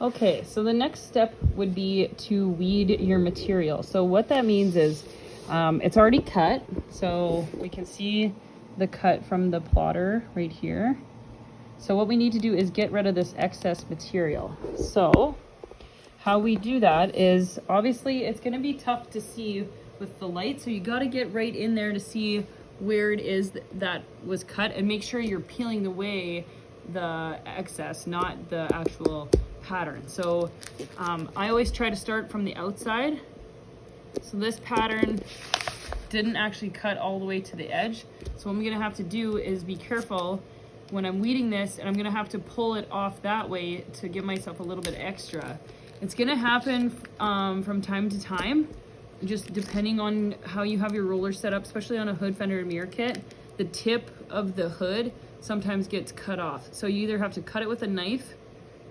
Okay, so the next step would be to weed your material. So what that means is it's already cut. So we can see the cut from the plotter right here. So what we need to do is get rid of this excess material. So how we do that is, obviously it's going to be tough to see with the light. So you got to get right in there to see where it is that was cut, and make sure you're peeling away the excess, not the actual pattern. So I always try to start from the outside. So this pattern didn't actually cut all the way to the edge. So what I'm gonna have to do is be careful when I'm weeding this, and I'm gonna have to pull it off that way to give myself a little bit extra. It's gonna happen from time to time, just depending on how you have your roller set up, especially on a hood, fender, and mirror kit. The tip of the hood sometimes gets cut off. So you either have to cut it with a knife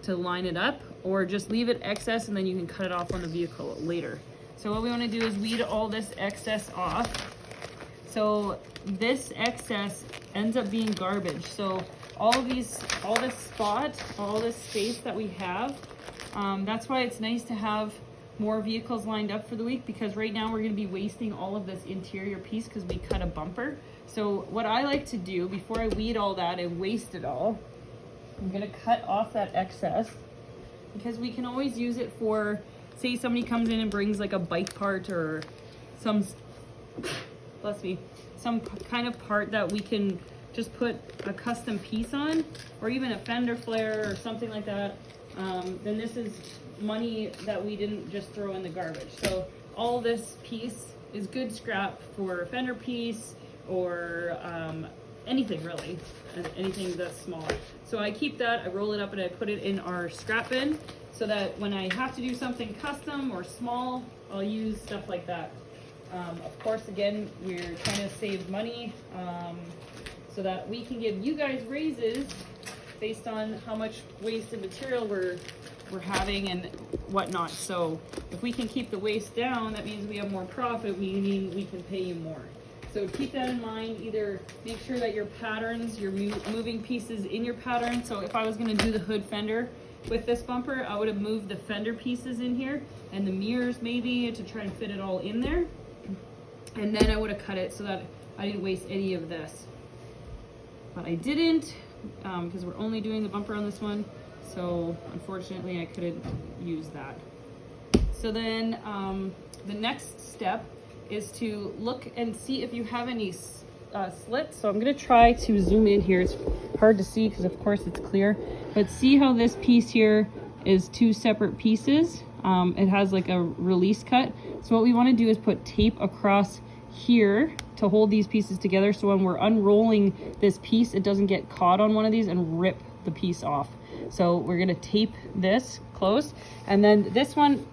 to line it up, or just leave it excess and then you can cut it off on the vehicle later. So what we want to do is weed all this excess off. So this excess ends up being garbage. So all this spot, all this space that we have, that's why it's nice to have more vehicles lined up for the week, because right now we're going to be wasting all of this interior piece because we cut a bumper. So what I like to do before I weed all that and waste it all, I'm going to cut off that excess, because we can always use it for, say somebody comes in and brings like a bike part or some, bless me, some kind of part that we can just put a custom piece on, or even a fender flare or something like that. Then this is money that we didn't just throw in the garbage. So all this piece is good scrap for a fender piece, or anything really, anything that's small. So I keep that, I roll it up, and I put it in our scrap bin, so that when I have to do something custom or small, I'll use stuff like that. Of course, again, we're trying to save money so that we can give you guys raises based on how much wasted material we're having and whatnot. So if we can keep the waste down, that means we have more profit, meaning we can pay you more. So keep that in mind. Either make sure that your patterns, you're moving pieces in your pattern. So if I was going to do the hood fender with this bumper, I would have moved the fender pieces in here and the mirrors maybe to try and fit it all in there. And then I would have cut it so that I didn't waste any of this. But I didn't, because we're only doing the bumper on this one. So unfortunately I couldn't use that. So then the next step is to look and see if you have any slits. So I'm going to try to zoom in here. It's hard to see because of course it's clear, but see how this piece here is two separate pieces. It has like a release cut. So what we want to do is put tape across here to hold these pieces together, so when we're unrolling this piece, it doesn't get caught on one of these and rip the piece off. So we're going to tape this closed, and then this one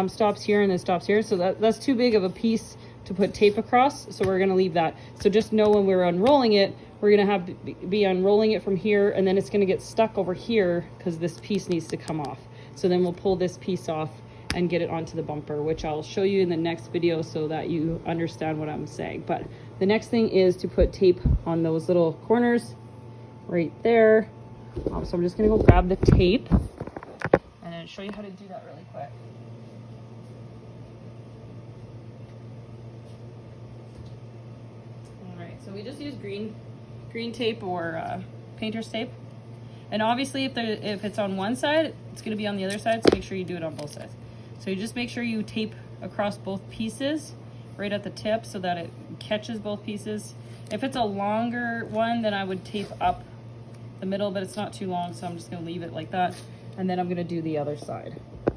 stops here and then stops here, so that's too big of a piece to put tape across, so we're going to leave that. So just know when we're unrolling it, we're going to have to be unrolling it from here, and then it's going to get stuck over here because this piece needs to come off. So then we'll pull this piece off and get it onto the bumper, which I'll show you in the next video so that you understand what I'm saying. But the next thing is to put tape on those little corners right there. So I'm just gonna go grab the tape and then show you how to do that really quick. All right, so we just use green tape or painter's tape. And obviously if it's on one side, it's gonna be on the other side, so make sure you do it on both sides. So you just make sure you tape across both pieces right at the tip so that it catches both pieces. If it's a longer one, then I would tape up the middle, but it's not too long, so I'm just gonna leave it like that. And then I'm gonna do the other side.